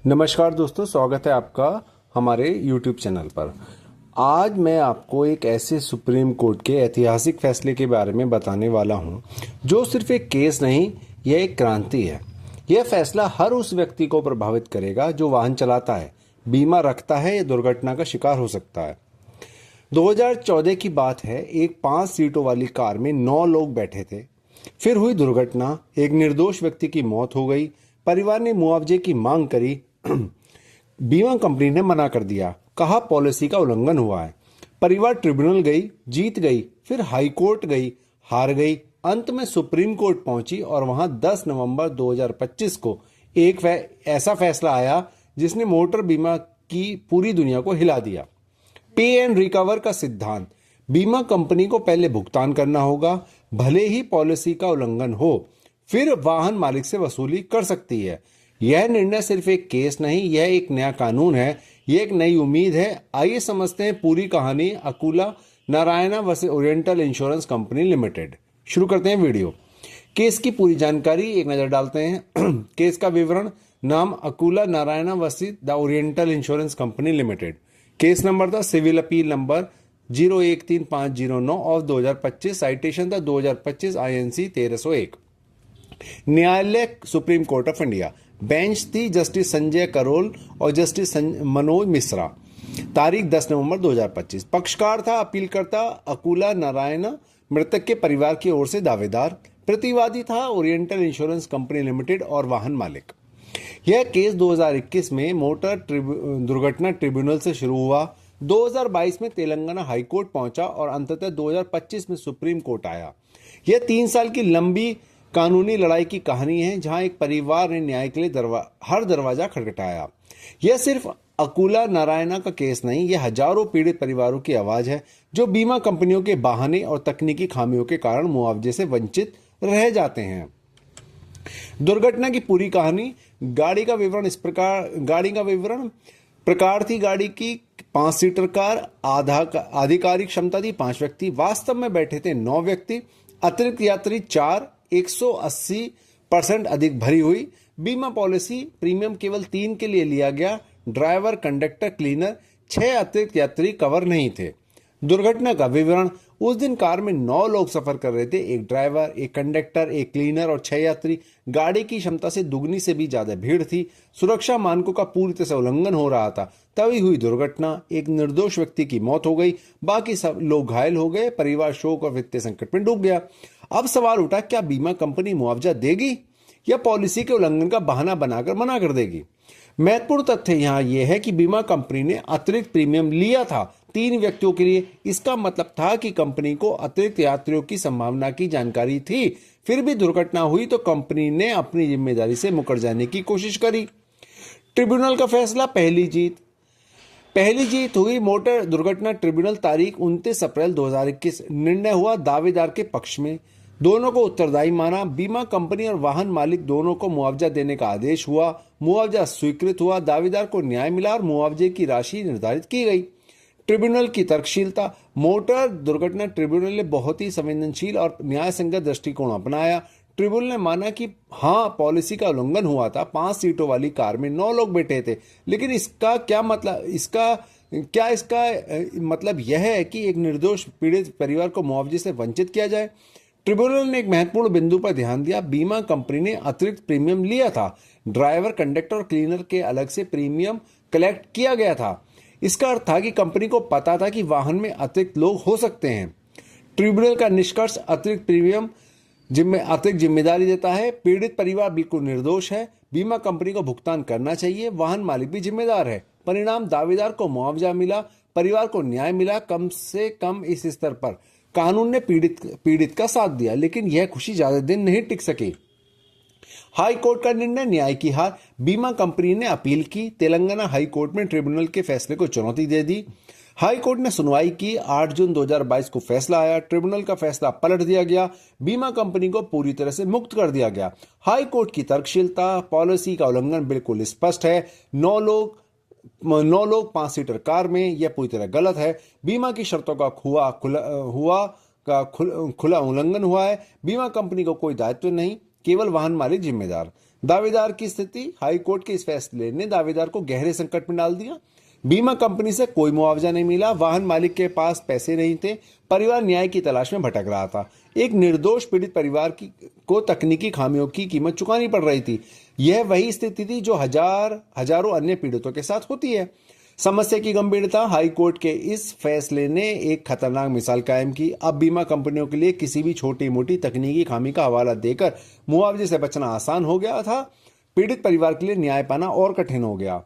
नमस्कार दोस्तों, स्वागत है आपका हमारे YouTube चैनल पर। आज मैं आपको एक ऐसे सुप्रीम कोर्ट के ऐतिहासिक फैसले के बारे में बताने वाला हूं, जो सिर्फ एक केस नहीं, यह एक क्रांति है। यह फैसला हर उस व्यक्ति को प्रभावित करेगा जो वाहन चलाता है, बीमा रखता है या दुर्घटना का शिकार हो सकता है। 2014 की बात है। एक 5 सीटों वाली कार में 9 लोग बैठे थे। फिर हुई दुर्घटना, एक निर्दोष व्यक्ति की मौत हो गई। परिवार ने मुआवजे की मांग करी। बीमा कंपनी ने मना कर दिया, कहा पॉलिसी का उल्लंघन हुआ है। परिवार ट्रिब्यूनल गई, जीत गई, फिर हाई कोर्ट गई, हार गई। अंत में सुप्रीम कोर्ट पहुंची और वहां 10 नवंबर 2025 को एक ऐसा फैसला आया जिसने मोटर बीमा की पूरी दुनिया को हिला दिया। पे एंड रिकवर का सिद्धांत। बीमा कंपनी को पहले भुगतान करना होगा, भले ही पॉलिसी का उल्लंघन हो, फिर वाहन मालिक से वसूली कर सकती है। यह निर्णय सिर्फ एक केस नहीं, यह एक नया कानून है, यह एक नई उम्मीद है। आइए समझते हैं पूरी कहानी। Akula Narayana versus oriental insurance company limited. शुरू करते हैं वीडियो। केस की पूरी जानकारी एक नजर डालते हैं। केस का विवरण। नाम Akula Narayana versus the oriental insurance company limited. Case number था civil appeal number 013509 of 2025। Citation था 2025 INC 1301। न्यायालय supreme court of India. Bench थी जस्टिस संजय करोल और जस्टिस मनोज मिश्रा। तारीख 10 नवंबर 2025। पक्षकार था अपीलकर्ता अकुला नारायण, मृतक के परिवार की ओर से दावेदार। प्रतिवादी था ओरिएंटल इंश्योरेंस कंपनी लिमिटेड और वाहन मालिक। यह केस 2021 में मोटर दुर्घटना ट्रिब्यूनल से शुरू हुआ, 2022 में तेलंगाना हाई कोर्ट पहुंचा और अंततः 2025 में सुप्रीम कोर्ट आया। यह 3 साल की लंबी कानूनी लड़ाई की कहानी है, जहां एक परिवार ने न्याय के लिए हर दरवाजा खटखटाया। यह सिर्फ अकुला नारायणा का केस नहीं, यह हजारों पीड़ित परिवारों की आवाज है, जो बीमा कंपनियों के बहाने और तकनीकी खामियों के कारण मुआवजे से वंचित रह जाते हैं। दुर्घटना की पूरी कहानी। गाड़ी का विवरण इस प्रकार। प्रकार थी गाड़ी की 5 सीटर कार। आधिकारिक क्षमता थी 5 व्यक्ति। वास्तव में बैठे थे 9 व्यक्ति। अतिरिक्त यात्री 4। 180% अधिक भरी हुई। बीमा पॉलिसी प्रीमियम केवल 3 के लिए लिया गया। Driver, conductor, cleaner. 6 अतिरिक्त यात्री कवर नहीं थे। दुर्घटना का विवरण। उस दिन कार में 9 लोग सफर कर रहे थे, एक ड्राइवर, एक कंडक्टर, एक क्लीनर और 6 यात्री। गाड़ी की क्षमता से दुगनी से भी ज्यादा भीड़ थी। सुरक्षा मानकों का पूरी तरह से उल्लंघन हो रहा था। तभी हुई दुर्घटना। एक निर्दोष व्यक्ति की मौत हो गई, बाकी सब लोग घायल हो गए। परिवार शोक और वित्तीय संकट में डूब गया। अब सवाल उठा, क्या बीमा कंपनी मुआवजा देगी या पॉलिसी के उल्लंघन का बहाना बनाकर मना कर देगी? महत्वपूर्ण तथ्य यहां यह है कि बीमा कंपनी ने अतिरिक्त प्रीमियम लिया था 3 व्यक्तियों के लिए। इसका मतलब था कि कंपनी को अतिरिक्त यात्रियों की संभावना की जानकारी थी। फिर भी दुर्घटना हुई तो कंपनी ने अपनी जिम्मेदारी से मुकर जाने की कोशिश करी। ट्रिब्यूनल का फैसला। पहली जीत हुई मोटर दुर्घटना ट्रिब्यूनल। तारीख 29 अप्रैल 2021। निर्णय हुआ दावेदार के पक्ष में। दोनों को उत्तरदायी माना। बीमा कंपनी और वाहन मालिक दोनों को मुआवजा देने का आदेश हुआ। मुआवजा स्वीकृत हुआ। दावेदार को न्याय मिला और मुआवजे की राशि निर्धारित की गई। ट्रिब्यूनल की तर्कशीलता। मोटर दुर्घटना ट्रिब्यूनल ने बहुत ही संवेदनशील और न्यायसंगत दृष्टिकोण अपनाया। ट्रिब्यूनल ने माना कि हाँ, पॉलिसी का उल्लंघन हुआ था। 5 सीटों वाली कार में 9 लोग बैठे थे, लेकिन इसका मतलब यह है कि एक निर्दोष पीड़ित परिवार को मुआवजे से वंचित किया जाए? ट्रिब्यूनल ने एक महत्वपूर्ण बिंदु पर ध्यान दिया। बीमा कंपनी ने अतिरिक्त प्रीमियम लिया था। ड्राइवर, कंडक्टर और क्लीनर के अलग से प्रीमियम कलेक्ट किया गया था। इसका अर्थ था कि कंपनी को पता था कि वाहन में अतिरिक्त लोग हो सकते हैं। ट्रिब्यूनल का निष्कर्ष। अतिरिक्त प्रीमियम अतिरिक्त जिम्मेदारी देता है। पीड़ित परिवार बिल्कुल निर्दोष है। बीमा कंपनी को भुगतान करना चाहिए। वाहन मालिक भी जिम्मेदार है। परिणाम, दावेदार को मुआवजा मिला, परिवार को न्याय मिला। कम से कम इस स्तर पर कानून ने पीड़ित का साथ दिया, लेकिन यह खुशी ज्यादा दिन नहीं टिक सकी। हाई कोर्ट का निर्णय। न्याय की हार। बीमा कंपनी ने अपील की। तेलंगाना हाई कोर्ट में ट्रिब्यूनल के फैसले को चुनौती दे दी। हाई कोर्ट ने सुनवाई की। 8 जून 2022 को फैसला आया। ट्रिब्यूनल का फैसला पलट दिया गया। बीमा कंपनी को पूरी तरह से मुक्त कर दिया गया। हाई कोर्ट की तर्कशीलता। पॉलिसी का उल्लंघन बिल्कुल स्पष्ट है। 9 लोग 5 सीटर कार में, यह पूरी तरह गलत है। बीमा की शर्तों का खुला उल्लंघन हुआ है। बीमा कंपनी को कोई दायित्व नहीं। केवल वाहन मालिक जिम्मेदार। दावेदार की स्थिति, हाईकोर्ट के इस फैसले ने दावेदार को गहरे संकट में डाल दिया। बीमा कंपनी से कोई मुआवजा नहीं मिला, वाहन मालिक के पास पैसे नहीं थे, परिवार न्याय की तलाश में भटक रहा था। एक निर्दोष पीड़ित परिवार को तकनीकी खामियों की कीमत चुकानी पड़ रही थी। यह वही स्थिति थी जो हजारों अन्य पीड़ितों के साथ होती है। समस्या की गंभीरता, हाईकोर्ट के इस फैसले ने एक खतरनाक मिसाल कायम की। अब बीमा कंपनियों के लिए किसी भी छोटी मोटी तकनीकी खामी का हवाला देकर मुआवजे से बचना आसान हो गया था। पीड़ित परिवार के लिए न्याय पाना और कठिन हो गया।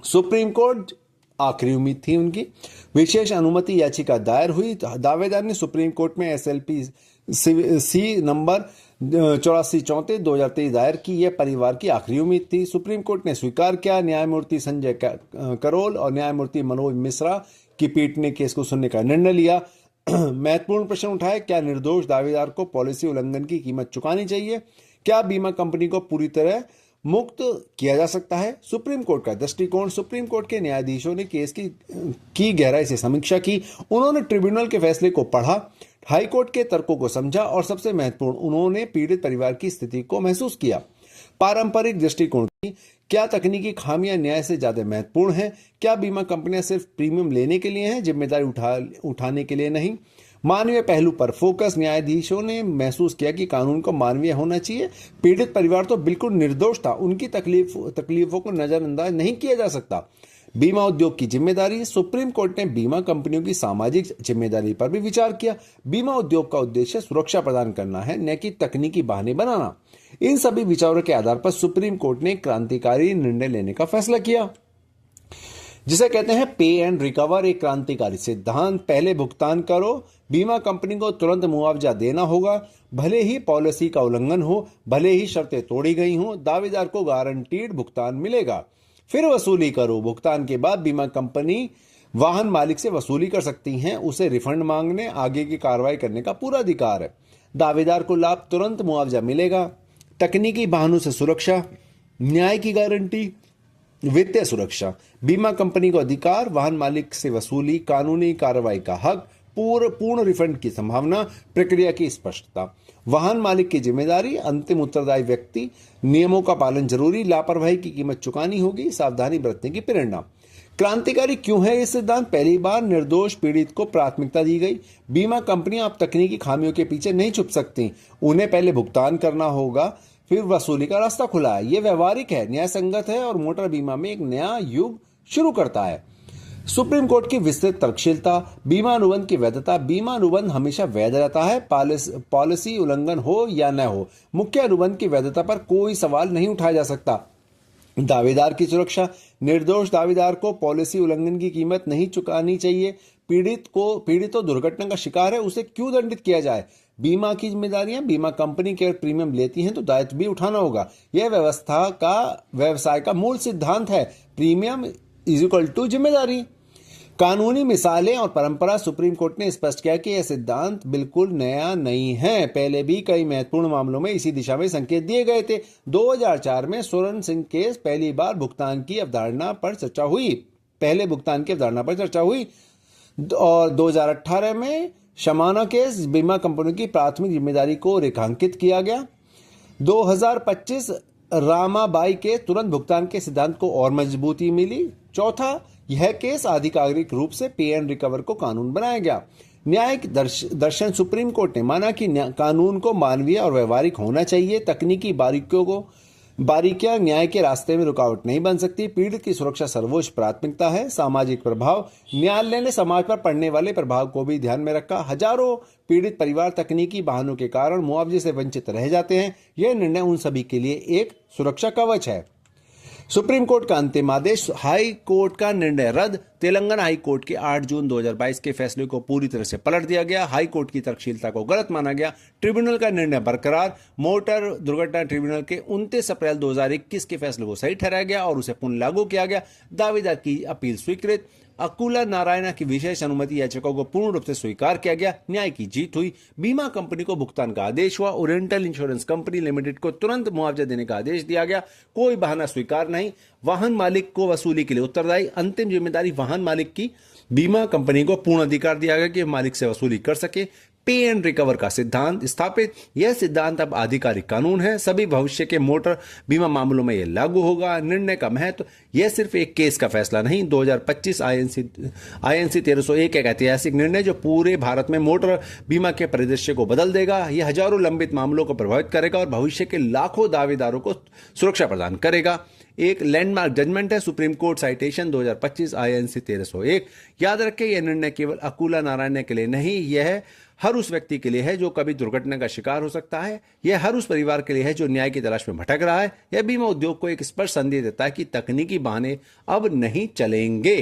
सुप्रीम कोर्ट आखिरी उम्मीद थी उनकी। विशेष अनुमति याचिका दायर हुई। दावेदार ने सुप्रीम कोर्ट में SLP सी नंबर 8434/2023 दायर की। यह परिवार की आखिरी उम्मीद थी। सुप्रीम कोर्ट ने स्वीकार किया। न्यायमूर्ति संजय करोल और न्यायमूर्ति मनोज मिश्रा की पीठ ने केस को सुनने का निर्णय लिया। महत्वपूर्ण प्रश्न उठाए, क्या निर्दोष दावेदार को पॉलिसी उल्लंघन की कीमत चुकानी चाहिए? क्या बीमा कंपनी को पूरी तरह मुक्त किया जा सकता है? सुप्रीम कोर्ट का दृष्टिकोण। सुप्रीम कोर्ट के न्यायाधीशों ने केस की गहराई से समीक्षा की। उन्होंने ट्रिब्यूनल के फैसले को पढ़ा, हाईकोर्ट के तर्कों को समझा और सबसे महत्वपूर्ण, उन्होंने पीड़ित परिवार की स्थिति को महसूस किया। पारंपरिक दृष्टिकोण की, क्या तकनीकी खामियां न्याय से ज्यादा महत्वपूर्ण हैं? क्या बीमा कंपनियां सिर्फ प्रीमियम लेने के लिए हैं, जिम्मेदारी उठाने के लिए नहीं? मानवीय पहलू पर फोकस। न्यायाधीशों ने महसूस किया कि कानून को मानवीय होना चाहिए। पीड़ित परिवार तो बिल्कुल निर्दोष था, उनकी तकलीफों को नजरअंदाज नहीं किया जा सकता। बीमा उद्योग की जिम्मेदारी। सुप्रीम कोर्ट ने बीमा कंपनियों की सामाजिक जिम्मेदारी पर भी विचार किया। बीमा उद्योग का उद्देश्य सुरक्षा प्रदान करना है, न कि तकनीकी बहाने बनाना। इन सभी विचारों के आधार पर सुप्रीम कोर्ट ने क्रांतिकारी निर्णय लेने का फैसला किया, जिसे कहते हैं पे एंड रिकवर। एक क्रांतिकारी सिद्धांत। पहले भुगतान करो। बीमा कंपनी को तुरंत मुआवजा देना होगा, भले ही पॉलिसी का उल्लंघन हो, भले ही शर्तें तोड़ी गई हों। दावेदार को गारंटीड भुगतान मिलेगा। फिर वसूली करो। भुगतान के बाद बीमा कंपनी वाहन मालिक से वसूली कर सकती हैं। उसे रिफंड मांगने, आगे की कार्रवाई करने का पूरा अधिकार है। दावेदार को लाभ, तुरंत मुआवजा मिलेगा। तकनीकी बहानों से सुरक्षा, न्याय की गारंटी, वित्तीय सुरक्षा। बीमा कंपनी को अधिकार, वाहन मालिक से वसूली, कानूनी कार्रवाई का हक, पूर्ण रिफंड की संभावना, प्रक्रिया की स्पष्टता। वाहन मालिक की जिम्मेदारी, अंतिम उत्तरदायी व्यक्ति, नियमों का पालन जरूरी, लापरवाही की कीमत चुकानी होगी, सावधानी बरतने की प्रेरणा। क्रांतिकारी क्यों है ये सिद्धांत? पहली बार निर्दोष पीड़ित को प्राथमिकता दी गई। बीमा कंपनियां अब तकनीकी खामियों के पीछे नहीं छुप सकती। उन्हें पहले भुगतान करना होगा, फिर वसूली का रास्ता खुला है। यह व्यवहारिक है, न्याय संगत है और मोटर बीमा में एक नया युग शुरू करता है। सुप्रीम कोर्ट की विस्तृत तर्कशीलता। बीमा अनुबंध की वैधता। बीमा अनुबंध हमेशा वैध रहता है, पॉलिसी उल्लंघन हो या न हो। मुख्य अनुबंध की वैधता पर कोई सवाल नहीं उठाया जा सकता। दावेदार की सुरक्षा। निर्दोष दावेदार को पॉलिसी उल्लंघन की कीमत नहीं चुकानी चाहिए। पीड़ित तो दुर्घटना का शिकार है, उसे क्यों दंडित किया जाए? बीमा की जिम्मेदारियां। बीमा कंपनी केवल प्रीमियम लेती हैं तो दायित्व भी उठाना होगा। यह व्यवसाय का मूल सिद्धांत है। प्रीमियम इज इक्वल टू जिम्मेदारी। कानूनी मिसालें और परंपरा। सुप्रीम कोर्ट ने स्पष्ट किया कि यह सिद्धांत बिल्कुल नया नहीं है। पहले भी कई महत्वपूर्ण मामलों में इसी दिशा में संकेत दिए गए थे। 2004 में सोरेन सिंह केस पहली बार भुगतान की अवधारणा पर चर्चा हुई और 2018 में शमाना केस बीमा कंपनियों की प्राथमिक जिम्मेदारी को रेखांकित किया गया। 2025 रामाबाई के तुरंत भुगतान के सिद्धांत को और मजबूती मिली। चौथा, यह केस आधिकारिक रूप से पे एंड रिकवर को कानून बनाया गया। न्यायिक दर्शन। सुप्रीम कोर्ट ने माना कि कानून को मानवीय और व्यवहारिक होना चाहिए। तकनीकी बारीकियां न्याय के रास्ते में रुकावट नहीं बन सकती। पीड़ित की सुरक्षा सर्वोच्च प्राथमिकता है। सामाजिक प्रभाव। न्यायालय ने समाज पर पड़ने वाले प्रभाव को भी ध्यान में रखा। हजारों पीड़ित परिवार तकनीकी बहानों के कारण मुआवजे से वंचित रह जाते हैं। यह निर्णय उन सभी के लिए एक सुरक्षा कवच है। सुप्रीम कोर्ट का अंतिम आदेश। हाई कोर्ट का निर्णय रद्द। तेलंगाना हाई कोर्ट के 8 जून 2022 के फैसले को पूरी तरह से पलट दिया गया। हाई कोर्ट की तर्कशीलता को गलत माना गया। ट्रिब्यूनल का निर्णय बरकरार। मोटर दुर्घटना ट्रिब्यूनल के 29 अप्रैल 2021 के फैसले को सही ठहराया गया और उसे पुनः लागू किया गया। दावेदार की अपील स्वीकृत। अकुला नारायणा की विशेष अनुमति याचिका को पूर्ण रूप से स्वीकार किया गया। न्याय की जीत हुई। बीमा कंपनी को भुगतान का आदेश हुआ। ओरिएंटल इंश्योरेंस कंपनी लिमिटेड को तुरंत मुआवजा देने का आदेश दिया गया। कोई बहाना स्वीकार नहीं। वाहन मालिक को वसूली के लिए उत्तरदायी। अंतिम जिम्मेदारी वाहन मालिक की। बीमा कंपनी को पूर्ण अधिकार दिया गया कि मालिक से वसूली कर सके। पे एंड रिकवर का सिद्धांत स्थापित। यह सिद्धांत अब आधिकारिक कानून है, सभी भविष्य के मोटर बीमा मामलों में यह लागू होगा। निर्णय का महत्व, यह सिर्फ एक केस का फैसला नहीं, 2025 आईएनसी 1301 एक ऐतिहासिक निर्णय जो पूरे भारत में मोटर बीमा के परिदृश्य को बदल देगा। यह हजारों लंबित मामलों को प्रभावित करेगा और भविष्य के लाखों दावेदारों को सुरक्षा प्रदान करेगा। एक लैंडमार्क जजमेंट है, सुप्रीम कोर्ट साइटेशन 2025 आईएनसी 1301। याद रखें, यह निर्णय केवल अकुला नारायण के लिए नहीं, यह हर उस व्यक्ति के लिए है जो कभी दुर्घटना का शिकार हो सकता है। यह हर उस परिवार के लिए है जो न्याय की तलाश में भटक रहा है। यह बीमा उद्योग को एक स्पष्ट संदेश देता है कि तकनीकी बहाने अब नहीं चलेंगे।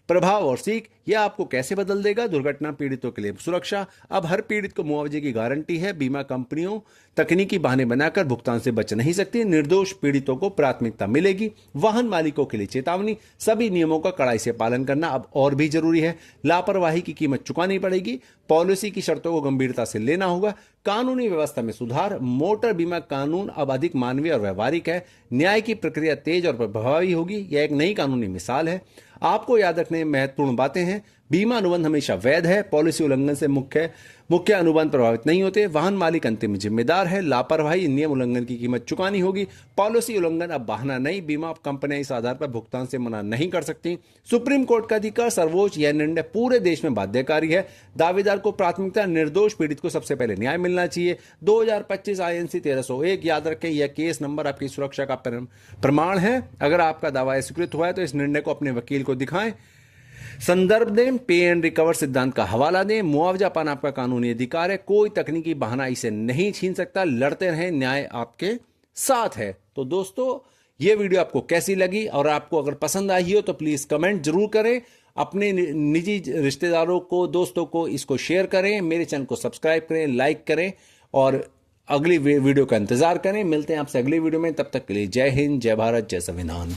प्रभाव और सीख, यह आपको कैसे बदल देगा? दुर्घटना पीड़ितों के लिए सुरक्षा, अब हर पीड़ित को मुआवजे की गारंटी है। बीमा कंपनियों तकनीकी बहाने बनाकर भुगतान से बच नहीं सकती। निर्दोष पीड़ितों को प्राथमिकता मिलेगी। वाहन मालिकों के लिए चेतावनी, सभी नियमों का कड़ाई से पालन करना अब और भी जरूरी है। लापरवाही की कीमत चुकानी पड़ेगी। पॉलिसी की शर्तों को गंभीरता से लेना होगा। कानूनी व्यवस्था में सुधार, मोटर बीमा कानून अब अधिक मानवीय और व्यवहारिक है। न्याय की प्रक्रिया तेज और प्रभावी होगी। यह एक नई कानूनी मिसाल है। आपको याद रखने महत्वपूर्ण बातें हैं। बीमा अनुबंध हमेशा वैध है। पॉलिसी उल्लंघन से मुख्य अनुबंध प्रभावित नहीं होते। वाहन मालिक अंतिम जिम्मेदार है। लापरवाही, नियम उल्लंघन की कीमत चुकानी होगी। पॉलिसी उल्लंघन अब बहाना नहीं। बीमा कंपनियां इस आधार पर भुगतान से मना नहीं कर सकती। सुप्रीम कोर्ट का अधिकार सर्वोच्च, यह निर्णय पूरे देश में बाध्यकारी है। दावेदार को प्राथमिकता, निर्दोष पीड़ित को सबसे पहले न्याय मिलना चाहिए। 2025 आईएनसी 1301, याद रखें, यह केस नंबर आपकी सुरक्षा का प्रमाण है। अगर आपका दावा स्वीकृत हुआ है तो इस निर्णय को अपने वकील को दिखाएं, संदर्भ दें, पे एंड रिकवर सिद्धांत का हवाला दें। मुआवजा पाना आपका कानूनी अधिकार है। कोई तकनीकी बहाना इसे नहीं छीन सकता। लड़ते रहें, न्याय आपके साथ है। तो दोस्तों, ये वीडियो आपको कैसी लगी और आपको अगर पसंद आई हो तो प्लीज कमेंट जरूर करें। अपने निजी रिश्तेदारों को, दोस्तों को इसको शेयर करें। मेरे चैनल को सब्सक्राइब करें, लाइक करें और अगली वीडियो का इंतजार करें। मिलते हैं आपसे अगली वीडियो में। तब तक के लिए जय हिंद, जय भारत, जय संविधान।